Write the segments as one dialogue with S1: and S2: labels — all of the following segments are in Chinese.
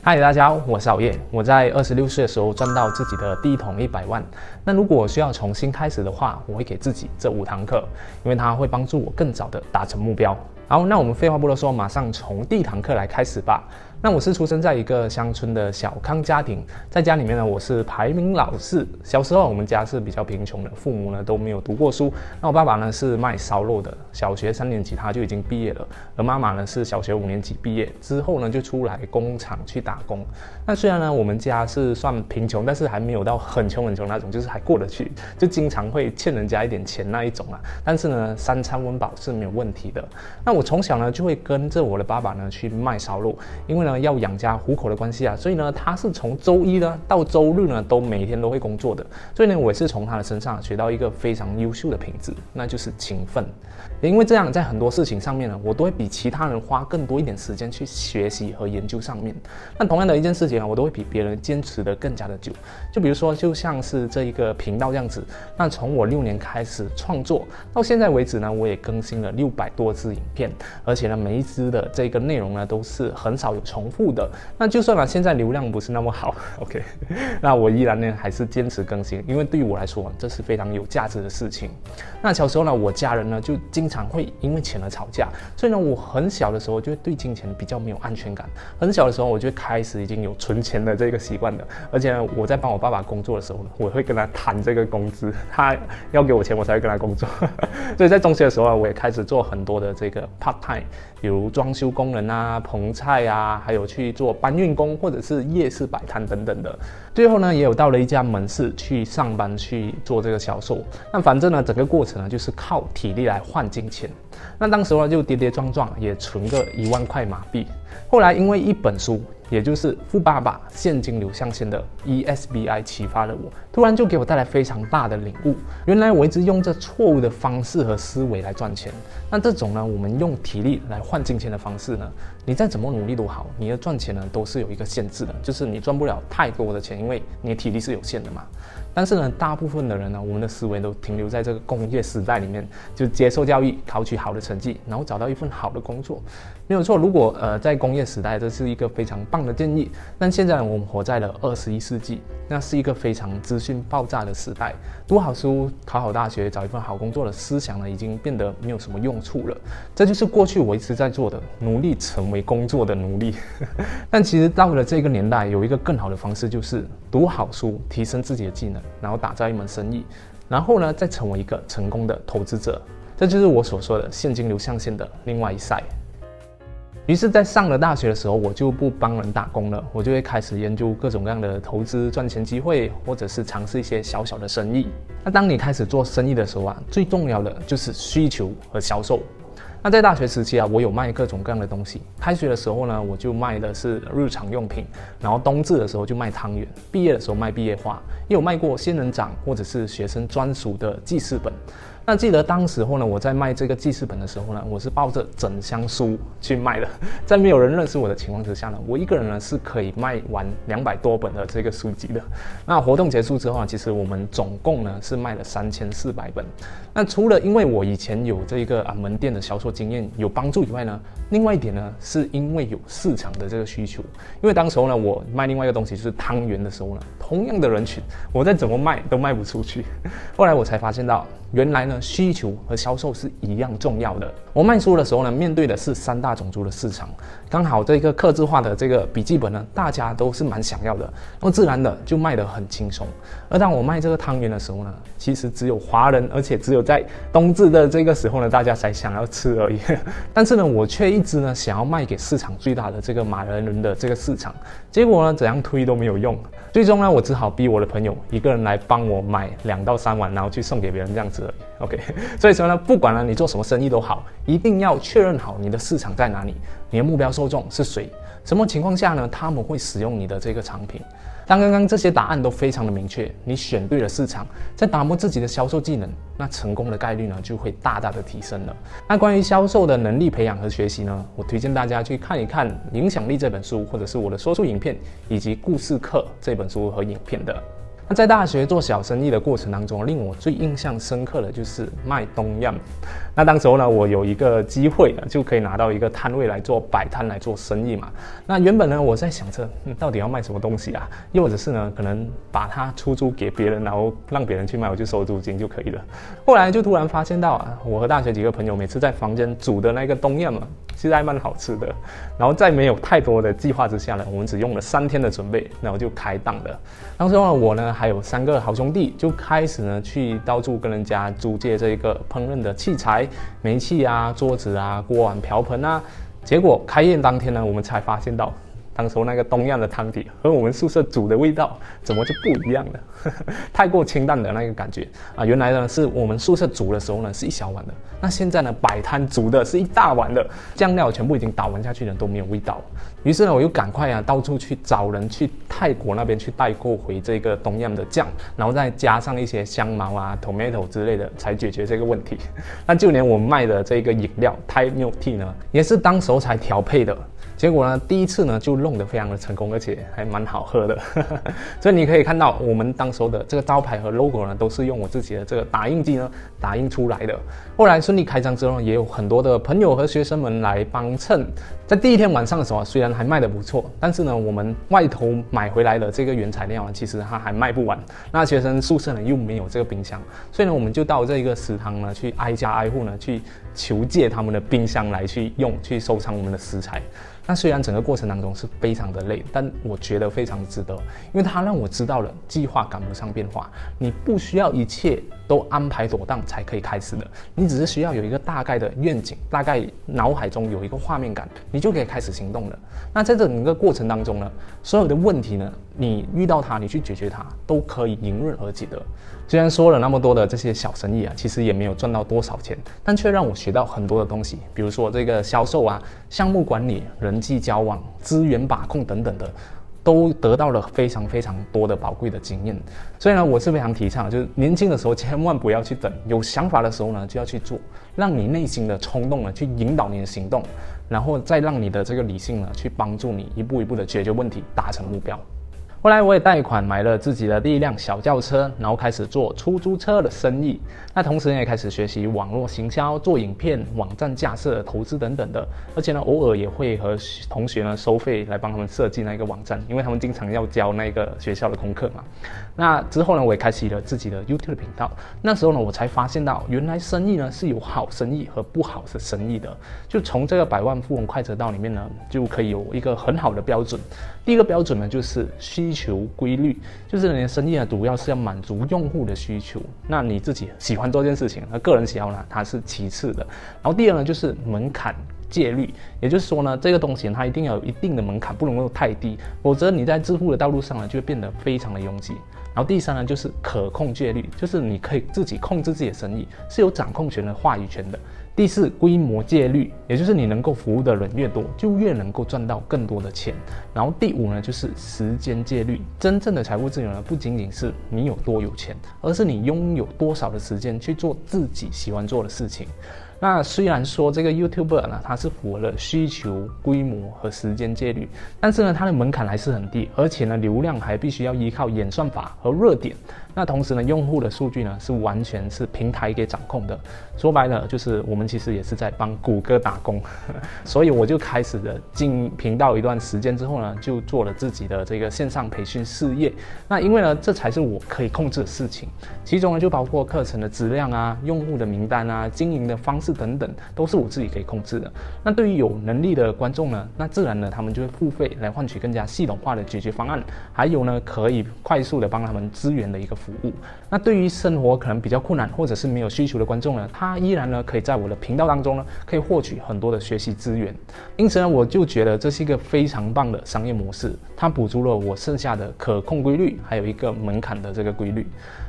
S1: 嗨，大家好，我是熬夜。我在26岁的时候赚到自己的第一桶100万。那如果我需要重新开始的话，我会给自己这5堂课，因为它会帮助我更早的达成目标。好，那我们废话不多说，马上从第一堂课来开始吧。那我是出生在一个乡村的小康家庭，在家里面呢，我是排名老四。小时候我们家是比较贫穷的，父母呢都没有读过书。那我爸爸呢是卖烧肉的，小学3年级他就已经毕业了，而妈妈呢是小学5年级毕业之后呢就出来工厂去打工。那虽然呢我们家是算贫穷，但是还没有到很穷那种，就是还过得去，就经常会欠人家一点钱那一种啦。但是呢3餐温饱是没有问题的。那我从小呢就会跟着我的爸爸呢去卖烧肉，因为要养家糊口的关系啊，所以呢他是从周一呢到周日呢都每天都会工作的，所以呢我也是从他的身上学到一个非常优秀的品质，那就是勤奋。也因为这样，在很多事情上面呢，我都会比其他人花更多一点时间去学习和研究上面。那同样的一件事情啊，我都会比别人坚持的更加的久。就比如说，就像是这一个频道这样子，那从我6年开始创作到现在为止呢，我也更新了600多支影片，而且呢每一支的这个内容呢都是很少有重复的。那就算呢现在流量不是那么好 ，OK， 那我依然呢还是坚持更新，因为对于我来说这是非常有价值的事情。那小时候呢，我家人呢就经常会因为钱而吵架，所以呢我很小的时候就对金钱比较没有安全感。很小的时候我就开始已经有存钱的这个习惯了，而且呢我在帮我爸爸工作的时候呢，我会跟他谈这个工资，他要给我钱我才会跟他工作。所以在中学的时候我也开始做很多的这个 part time， 比如装修工人啊、捧菜啊，还有去做搬运工或者是夜市摆摊等等的。最后呢也有到了一家门市去上班去做这个销售。那反正呢整个过程呢就是靠体力来换金钱。那当时呢就跌跌撞撞也存个1万块马币。后来因为一本书，也就是《富爸爸现金流象限》的 ESBI 启发了我，突然就给我带来非常大的领悟。原来我一直用这错误的方式和思维来赚钱。那这种呢，我们用体力来换金钱的方式呢，你再怎么努力都好，你的赚钱呢都是有一个限制的，就是你赚不了太多的钱，因为你的体力是有限的嘛。但是呢，大部分的人呢，我们的思维都停留在这个工业时代里面，就接受教育，考取好的成绩，然后找到一份好的工作，没有错。如果在工业时代，这是一个非常棒的建议。但现在我们活在了21世纪，那是一个非常资讯爆炸的时代。读好书、考好大学、找一份好工作的思想呢，已经变得没有什么用处了。这就是过去我一直在做的，努力成为工作的奴隶。但其实到了这个年代，有一个更好的方式，就是读好书，提升自己的技能，然后打造一门生意，然后呢再成为一个成功的投资者。这就是我所说的现金流象限的另外一赛。于是在上了大学的时候，我就不帮人打工了，我就会开始研究各种各样的投资赚钱机会，或者是尝试一些小小的生意。那当你开始做生意的时候啊，最重要的就是需求和销售。那在大学时期啊，我有卖各种各样的东西。开学的时候呢，我就卖的是日常用品，然后冬至的时候就卖汤圆，毕业的时候卖毕业花，也有卖过仙人掌或者是学生专属的记事本。那记得当时候呢，我在卖这个记事本的时候呢，我是抱着整箱书去卖的。在没有人认识我的情况之下呢，我一个人呢是可以卖完200多本的这个书籍的。那活动结束之后呢，其实我们总共呢是卖了3400本。那除了因为我以前有这个门店的销售经验有帮助以外呢，另外一点呢是因为有市场的这个需求。因为当时候呢，我卖另外一个东西就是汤圆的时候呢，同样的人群，我再怎么卖都卖不出去。后来我才发现到，原来呢需求和销售是一样重要的。我卖书的时候呢，面对的是3大种族的市场，刚好这个客制化的这个笔记本呢，大家都是蛮想要的，那么自然的就卖得很轻松。而当我卖这个汤圆的时候呢，其实只有华人，而且只有在冬至的这个时候呢，大家才想要吃而已。但是呢，我却一直呢想要卖给市场最大的这个马来人的这个市场，结果呢怎样推都没有用。最终呢，我只好逼我的朋友一个人来帮我买2到3碗，然后去送给别人这样子而已。OK， 所以说呢，不管呢你做什么生意都好，一定要确认好你的市场在哪里，你的目标受众是谁，什么情况下呢他们会使用你的这个产品。当刚刚这些答案都非常的明确，你选对了市场，再打磨自己的销售技能，那成功的概率呢就会大大的提升了。那关于销售的能力培养和学习呢，我推荐大家去看一看《影响力》这本书，或者是我的说书影片，以及《故事课》这本书和影片的。那在大学做小生意的过程当中，令我最印象深刻的就是卖冬阴。那当时候呢，我有一个机会呢，就可以拿到一个摊位来做摆摊来做生意嘛。那原本呢，我在想着，到底要卖什么东西啊？又或者是呢，可能把它出租给别人，然后让别人去卖，我就收租金就可以了。后来就突然发现到啊，我和大学几个朋友每次在房间煮的那个冬阴嘛，其实还蛮好吃的。然后在没有太多的计划之下呢，我们只用了3天的准备，然后就开档了。当时呢，我呢还有3个好兄弟，就开始呢去到处跟人家租借这个烹饪的器材，煤气啊、桌子啊、锅碗瓢盆啊。结果开业当天呢，我们才发现到，当时候那个冬阴的汤底和我们宿舍煮的味道怎么就不一样了？太过清淡的那个感觉啊！原来呢是我们宿舍煮的时候呢是1小碗的，那现在呢摆摊煮的是1大碗的，酱料全部已经倒完下去了都没有味道。于是呢我又赶快啊到处去找人去泰国那边去代购回这个冬阴的酱，然后再加上一些香茅啊、tomato 之类的，才解决这个问题。那就连我们卖的这个饮料 Thai Milk Tea 呢，也是当时候才调配的。结果呢，第一次呢就弄得非常的成功，而且还蛮好喝的。所以你可以看到，我们当时候的这个招牌和 logo 呢，都是用我自己的这个打印机呢打印出来的。后来顺利开张之后呢，也有很多的朋友和学生们来帮衬。在第1天晚上的时候，虽然还卖得不错，但是呢，我们外头买回来的这个原材料呢，其实它还卖不完。那学生宿舍呢又没有这个冰箱，所以呢，我们就到这个食堂呢去挨家挨户呢去求借他们的冰箱来去用，去收藏我们的食材。那虽然整个过程当中是非常的累，但我觉得非常值得，因为它让我知道了计划赶不上变化，你不需要一切都安排妥当才可以开始的，你只是需要有一个大概的愿景，大概脑海中有一个画面感，你就可以开始行动了。那在整个过程当中呢，所有的问题呢，你遇到它，你去解决它，都可以迎刃而解的。虽然说了那么多的这些小生意啊，其实也没有赚到多少钱，但却让我学到很多的东西，比如说这个销售啊、项目管理、人际交往、资源把控等等的，都得到了非常非常多的宝贵的经验。所以呢，我是非常提倡，就是年轻的时候千万不要去等，有想法的时候呢就要去做，让你内心的冲动呢去引导你的行动，然后再让你的这个理性呢去帮助你一步一步的解决问题，达成目标。后来我也贷款买了自己的第1辆小轿车，然后开始做出租车的生意。那同时也开始学习网络行销、做影片、网站架设、投资等等的。而且呢，偶尔也会和同学呢收费来帮他们设计那个网站，因为他们经常要交那个学校的功课嘛。那之后呢，我也开启了自己的 YouTube 频道。那时候呢，我才发现到原来生意呢是有好生意和不好的生意的。就从这个百万富翁快车道里面呢，就可以有一个很好的标准。第一个标准呢就是需求规律，就是你的生意呢主要是要满足用户的需求，那你自己喜欢做这件事情，那个人喜好呢它是其次的。然后第二呢就是门槛戒律，也就是说呢，这个东西它一定要有一定的门槛，不能够太低，否则你在致富的道路上呢就会变得非常的拥挤。然后第三呢就是可控戒律，就是你可以自己控制自己的生意，是有掌控权的话语权的。第4，规模戒律，也就是你能够服务的人越多，就越能够赚到更多的钱。然后第5呢，就是时间戒律。真正的财务自由呢，不仅仅是你有多有钱，而是你拥有多少的时间去做自己喜欢做的事情。那虽然说这个 YouTuber 呢，它是符合了需求、规模和时间戒律，但是呢，它的门槛还是很低，而且呢，流量还必须要依靠演算法和热点。那同时呢，用户的数据呢是完全是平台给掌控的。说白了，就是我们其实也是在帮谷歌打工。所以我就开始了进频道一段时间之后呢，就做了自己的这个线上培训事业。那因为呢，这才是我可以控制的事情，其中呢就包括课程的质量啊、用户的名单啊、经营的方式等等，都是我自己可以控制的。那对于有能力的观众呢，那自然呢他们就会付费来换取更加系统化的解决方案，还有呢可以快速的帮他们支援的一个服务。那对于生活可能比较困难或者是没有需求的观众呢，他依然呢可以在我的频道当中呢可以获取很多的学习资源。因此呢，我就觉得这是一个非常棒的商业模式，它补足了我剩下的可控规律，还有一个门槛的这个规律。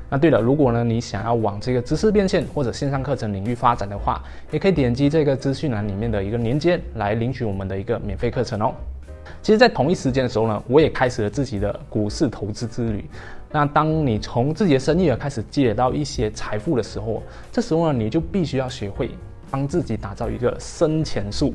S1: 那对了，如果呢你想要往这个知识变现或者线上课程领域发展的话，也可以点击这个资讯栏里面的一个连结来领取我们的一个免费课程哦。其实在同一时间的时候呢，我也开始了自己的股市投资之旅。那当你从自己的生意开始积累到一些财富的时候，这时候呢你就必须要学会帮自己打造一个生钱术。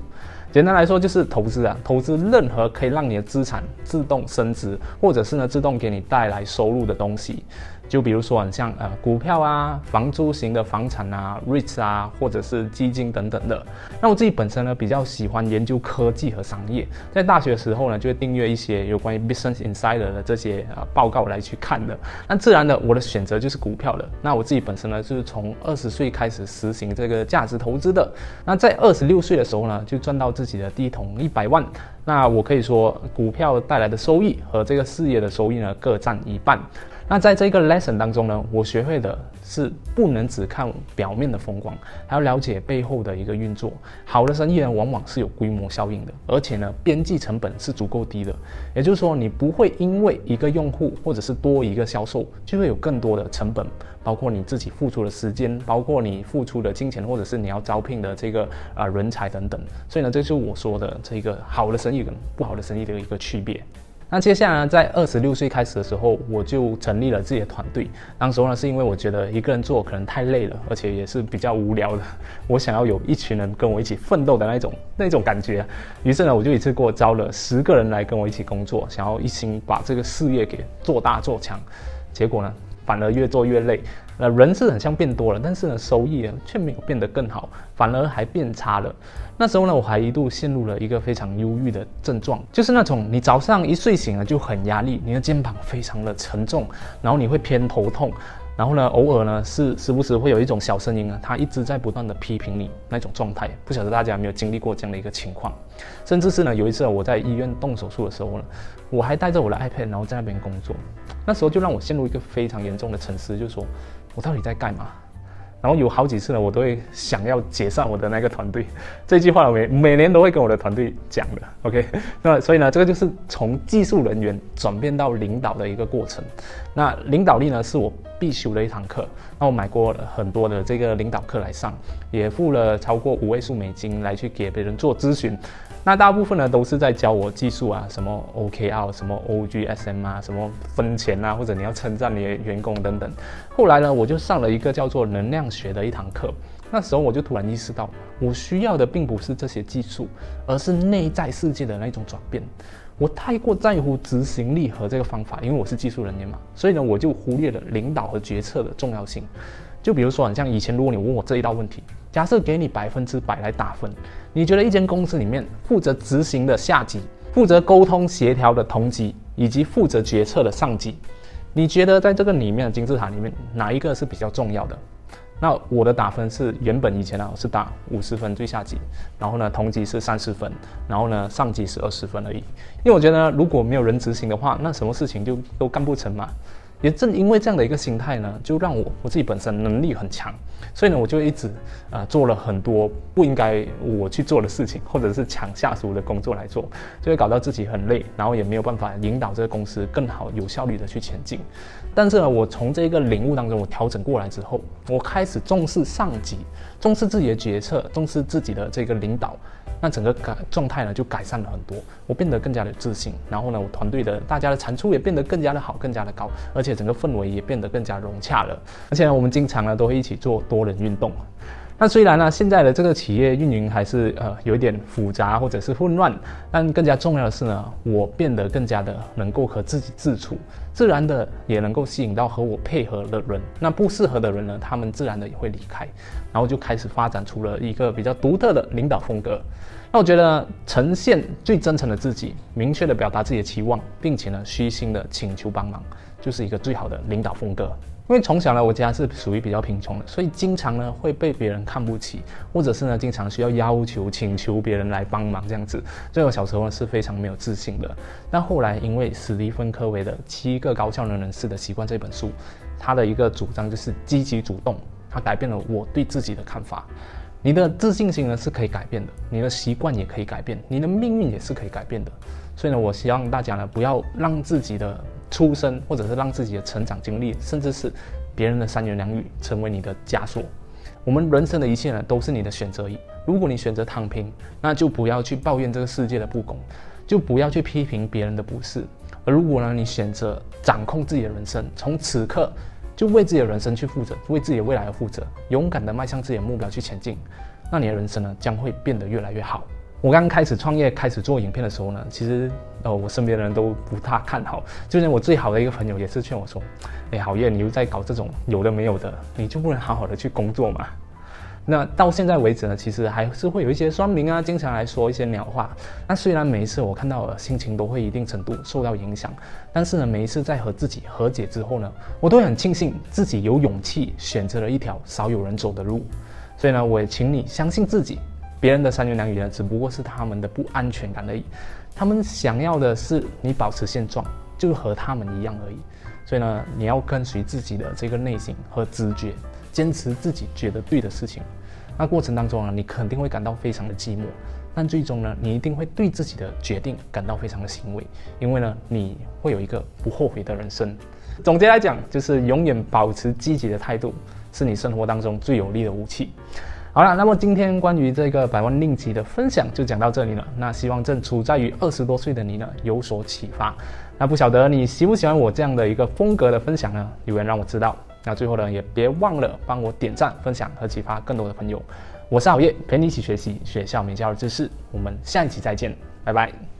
S1: 简单来说就是投资啊，投资任何可以让你的资产自动升值，或者是呢自动给你带来收入的东西。就比如说很像股票啊、房租型的房产啊、REITs 啊，或者是基金等等的。那我自己本身呢比较喜欢研究科技和商业，在大学的时候呢就会订阅一些有关于 Business Insider 的这些报告来去看的。那自然的我的选择就是股票了。那我自己本身呢就是从20岁开始实行这个价值投资的。那在26岁的时候呢就赚到自己的第一桶100万。那我可以说股票带来的收益和这个事业的收益呢各占一半。那在这个 lesson 当中呢，我学会的是不能只看表面的风光，还要了解背后的一个运作。好的生意呢，往往是有规模效应的，而且呢，边际成本是足够低的。也就是说，你不会因为一个用户或者是多一个销售，就会有更多的成本，包括你自己付出的时间，包括你付出的金钱，或者是你要招聘的这个人才等等。所以呢，这就是我说的这个好的生意跟不好的生意的一个区别。那接下来呢，在26岁开始的时候，我就成立了自己的团队。当时呢，是因为我觉得一个人做可能太累了，而且也是比较无聊的。我想要有一群人跟我一起奋斗的那种感觉。于是呢，我就一次过招了10个人来跟我一起工作，想要一心把这个事业给做大做强。结果呢，反而越做越累。人是很像变多了，但是呢，收益却没有变得更好，反而还变差了。那时候呢，我还一度陷入了一个非常忧郁的症状，就是那种你早上一睡醒了就很压力，你的肩膀非常的沉重，然后你会偏头痛，然后呢，偶尔呢是时不时会有一种小声音它一直在不断的批评你那种状态。不晓得大家有没有经历过这样的一个情况？甚至是呢，有一次我在医院动手术的时候呢，我还带着我的 iPad， 然后在那边工作。那时候就让我陷入一个非常严重的沉思，就是说我到底在干嘛？然后有好几次呢，我都会想要解散我的那个团队。这句话我每年都会跟我的团队讲的 ，OK？ 那所以呢，这个就是从技术人员转变到领导的一个过程。那领导力呢，是我必修的一堂课。那我买过很多的这个领导课来上，也付了超过5位数美金来去给别人做咨询。那大部分呢都是在教我技术啊，什么 OKR， 什么 OGSM 啊，什么分钱啊，或者你要称赞你的员工等等。后来呢，我就上了一个叫做能量学的一堂课。那时候我就突然意识到，我需要的并不是这些技术，而是内在世界的那种转变。我太过在乎执行力和这个方法，因为我是技术人员嘛，所以呢，我就忽略了领导和决策的重要性。就比如说，像以前如果你问我这一道问题，假设给你100%来打分，你觉得一间公司里面负责执行的下级、负责沟通协调的同级，以及负责决策的上级，你觉得在这个里面的金字塔里面，哪一个是比较重要的？那我的打分是原本以前是打50分最下级，然后呢同级是30分，然后呢上级是20分而已。因为我觉得如果没有人执行的话，那什么事情就都干不成嘛。也正因为这样的一个心态呢，就让我自己本身能力很强，所以呢我就一直做了很多不应该我去做的事情，或者是抢下属的工作来做，就会搞到自己很累，然后也没有办法引导这个公司更好有效率的去前进。但是呢，我从这个领悟当中我调整过来之后，我开始重视上级，重视自己的决策，重视自己的这个领导。那整个状态呢就改善了很多，我变得更加的自信，然后呢，我团队的大家的产出也变得更加的好，更加的高，而且整个氛围也变得更加融洽了。而且呢，我们经常呢都会一起做多人运动。那虽然呢，现在的这个企业运营还是有一点复杂或者是混乱，但更加重要的是呢，我变得更加的能够和自己自处，自然的也能够吸引到和我配合的人。那不适合的人呢，他们自然的也会离开，然后就开始发展出了一个比较独特的领导风格。那我觉得呈现最真诚的自己，明确的表达自己的期望，并且呢虚心的请求帮忙，就是一个最好的领导风格。因为从小呢，我家是属于比较贫穷的，所以经常呢会被别人看不起，或者是呢经常需要要求、请求别人来帮忙这样子。所以我小时候呢是非常没有自信的。但后来因为史蒂芬·科维的《7个高效能人士的习惯》这本书，他的一个主张就是积极主动，他改变了我对自己的看法。你的自信心呢是可以改变的，你的习惯也可以改变，你的命运也是可以改变的。所以呢，我希望大家呢不要让自己的出身，或者是让自己的成长经历，甚至是别人的三言两语成为你的枷锁。我们人生的一切呢都是你的选择而已。如果你选择躺平，那就不要去抱怨这个世界的不公，就不要去批评别人的不是。而如果呢你选择掌控自己的人生，从此刻就为自己的人生去负责，为自己的未来而负责，勇敢的迈向自己的目标去前进，那你的人生呢将会变得越来越好。我刚开始创业、开始做影片的时候呢，其实我身边的人都不大看好。就连我最好的一个朋友也是劝我说：“郝烨，你又在搞这种有的没有的，你就不能好好的去工作嘛？”那到现在为止呢，其实还是会有一些酸民啊，经常来说一些鸟话。那虽然每一次我看到心情都会一定程度受到影响，但是呢，每一次在和自己和解之后呢，我都会很庆幸自己有勇气选择了一条少有人走的路。所以呢，我也请你相信自己，别人的三言两语呢，只不过是他们的不安全感而已。他们想要的是你保持现状，就和他们一样而已。所以呢，你要跟随自己的这个内心和直觉，坚持自己觉得对的事情。那过程当中呢，你肯定会感到非常的寂寞，但最终呢，你一定会对自己的决定感到非常的欣慰，因为呢，你会有一个不后悔的人生。总结来讲，就是永远保持积极的态度，是你生活当中最有力的武器。好了，那么今天关于这个100万令吉的分享就讲到这里了。那希望正处在于20多岁的你呢有所启发。那不晓得你喜不喜欢我这样的一个风格的分享呢？留言让我知道。那最后呢，也别忘了帮我点赞、分享和启发更多的朋友。我是郝烨，陪你一起学习学校没教的知识。我们下一期再见，拜拜。